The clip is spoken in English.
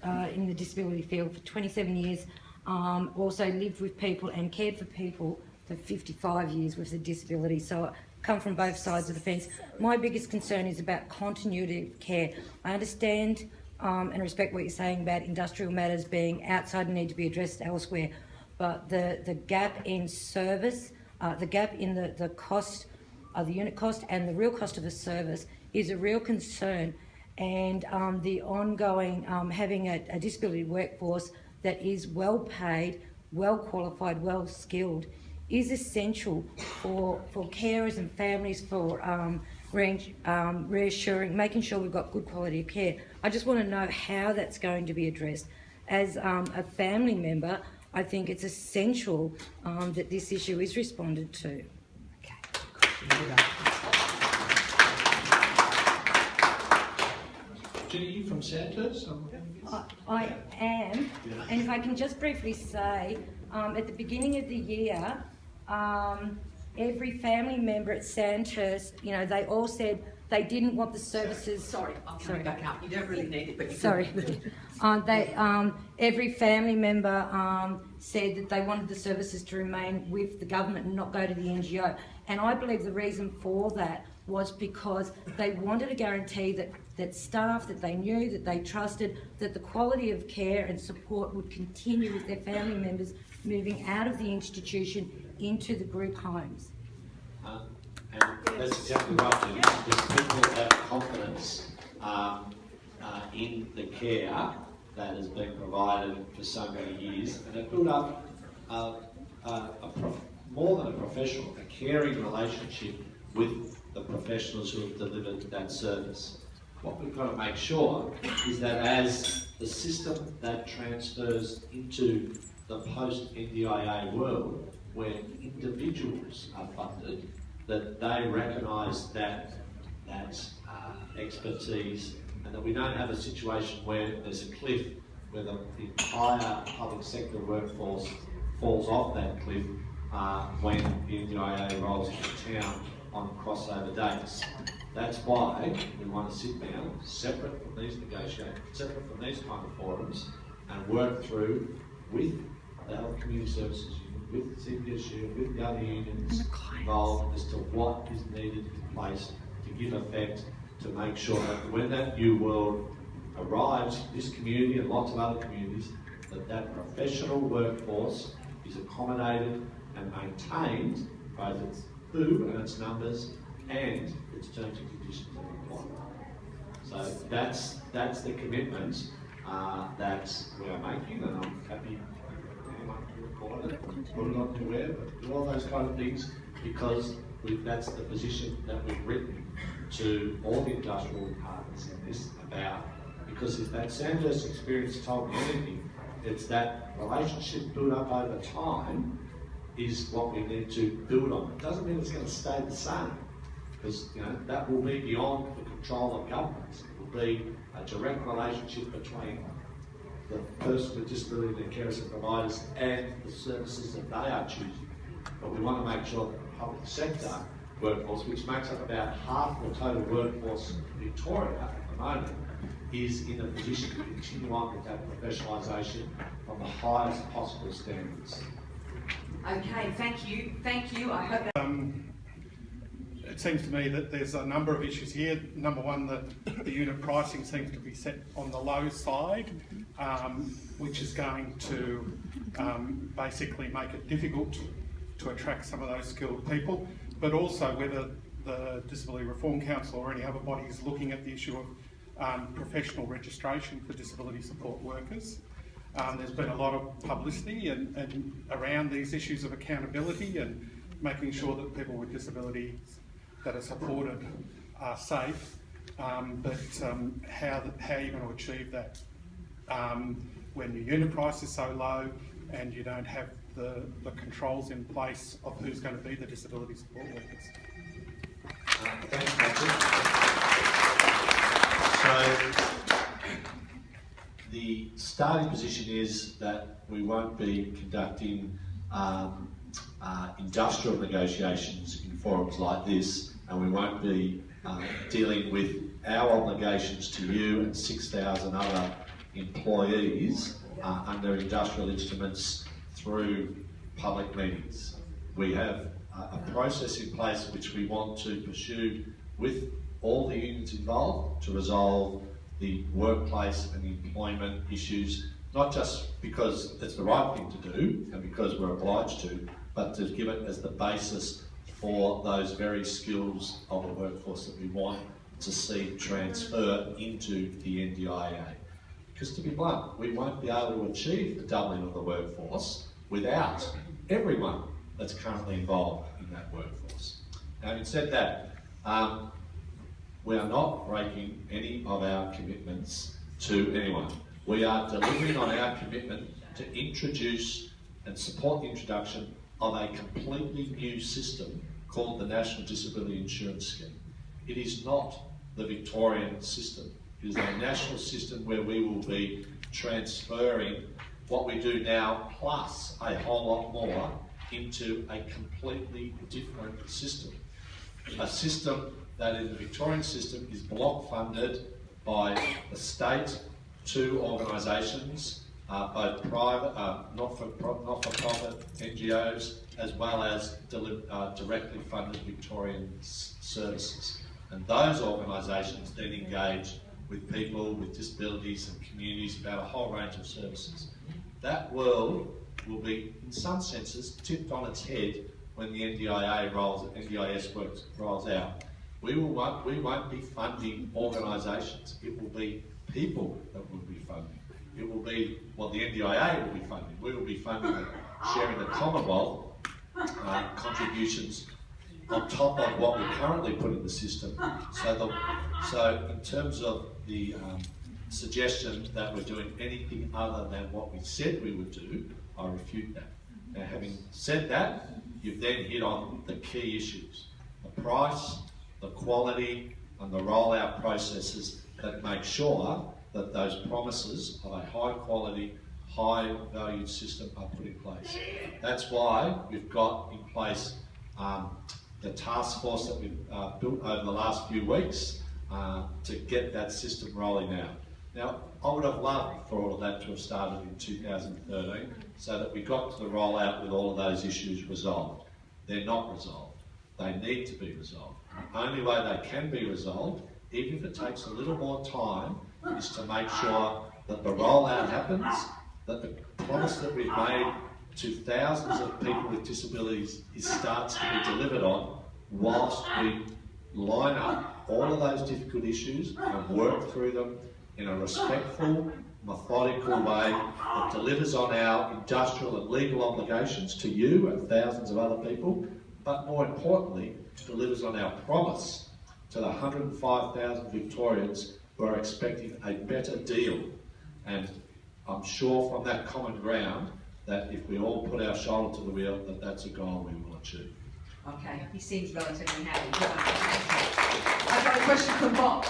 in the disability field for 27 years, also lived with people and cared for people for 55 years with a disability. So I come from both sides of the fence. My biggest concern is about continuity of care. I understand and respect what you're saying about industrial matters being outside and need to be addressed elsewhere, but the gap in service, the gap in the cost of the unit cost and the real cost of the service is a real concern, and the ongoing having a disability workforce that is well paid, well qualified, well skilled is essential for carers and families, for reassuring, making sure we've got good quality of care. I just want to know how that's going to be addressed. As a family member, I think it's essential that this issue is responded to. Jenny, you from Sandhurst? I am, and if I can just briefly say, at the beginning of the year, every family member at Sandhurst, you know, they all said they didn't want the services. Sorry, I'm coming back up. You don't really need it, but you sorry. Every family member said that they wanted the services to remain with the government and not go to the NGO. And I believe the reason for that was because they wanted a guarantee that staff that they knew, that they trusted, that the quality of care and support would continue with their family members moving out of the institution into the group homes. And that's exactly right. There's people have confidence in the care that has been provided for so many years, and it built up more than a professional, a caring relationship with the professionals who have delivered that service. What we've got to make sure is that as the system that transfers into the post-NDIA world, where individuals are funded, that they recognise that expertise, and that we don't have a situation where there's a cliff where the entire public sector workforce falls off that cliff when the NDIA rolls into town on crossover dates. That's why we want to sit down, separate from these negotiations, separate from these kind of forums, and work through with the Health Community Services Union, with CPSU, with the other unions involved as to what is needed in place to give effect to make sure that when that new world arrives, this community and lots of other communities, that professional workforce is accommodated and maintained, both its who and its numbers and its terms and conditions of employment. So that's the commitment that we are making, and I'm happy anyone to report it, put it on the web, do all those kind of things, because that's the position that we've written to all the industrial partners in this about, because if that Sandhurst experience told me anything, it's that relationship built up over time is what we need to build on. It doesn't mean it's going to stay the same, because that will be beyond the control of governments. It will be a direct relationship between the person with disability, their carers and providers, and the services that they are choosing. But we want to make sure that the public sector workforce, which makes up about half the total workforce in Victoria at the moment, is in a position to continue on with that professionalisation from the highest possible standards. Okay, thank you. Thank you. I hope that... It seems to me that there's a number of issues here. Number one, that the unit pricing seems to be set on the low side, which is going to basically make it difficult to attract some of those skilled people, but also whether the Disability Reform Council or any other body is looking at the issue of professional registration for disability support workers. There's been a lot of publicity and around these issues of accountability and making sure that people with disabilities that are supported are safe, but how are you going to achieve that when your unit price is so low and you don't have the controls in place of who's going to be the disability support workers? Thanks, Patrick. So the starting position is that we won't be conducting industrial negotiations in forums like this, and we won't be dealing with our obligations to you and 6,000 other employees under industrial instruments through public meetings. We have a process in place which we want to pursue with all the unions involved to resolve the workplace and employment issues, not just because it's the right thing to do and because we're obliged to, but to give it as the basis for those very skills of the workforce that we want to see transfer into the NDIA. Because to be blunt, we won't be able to achieve the doubling of the workforce without everyone that's currently involved in that workforce. Now, having said that, we are not breaking any of our commitments to anyone. We are delivering on our commitment to introduce and support the introduction of a completely new system called the National Disability Insurance Scheme. It is not the Victorian system. It is a national system where we will be transferring what we do now plus a whole lot more into a completely different system. A system that in the Victorian system is block funded by the state, two organisations, both private, not-for-profit NGOs, as well as directly funded Victorian services. And those organisations then engage with people with disabilities and communities about a whole range of services. That world will be, in some senses, tipped on its head when the NDIS rolls out. We won't be funding organisations. It will be people that will be funding. It will be, well, the NDIA will be funding. We will be funding, sharing the Commonwealth contributions on top of what we currently put in the system. So in terms of the suggestion that we're doing anything other than what we said we would do, I refute that. Now, having said that, you've then hit on the key issues: the price, the quality, and the rollout processes that make sure that those promises of a high quality, high valued system are put in place. That's why we've got in place the task force that we've built over the last few weeks to get that system rolling out. Now, I would have loved for all of that to have started in 2013 so that we got to the rollout with all of those issues resolved. They're not resolved. They need to be resolved. The only way they can be resolved, even if it takes a little more time, is to make sure that the rollout happens, that the promise that we've made to thousands of people with disabilities starts to be delivered on, whilst we line up all of those difficult issues and work through them in a respectful, methodical way that delivers on our industrial and legal obligations to you and thousands of other people, but more importantly, delivers on our promise to the 105,000 Victorians who are expecting a better deal. And I'm sure from that common ground that if we all put our shoulder to the wheel, that that's a goal we will achieve. Okay, he seems relatively happy. I've got a question from Bob.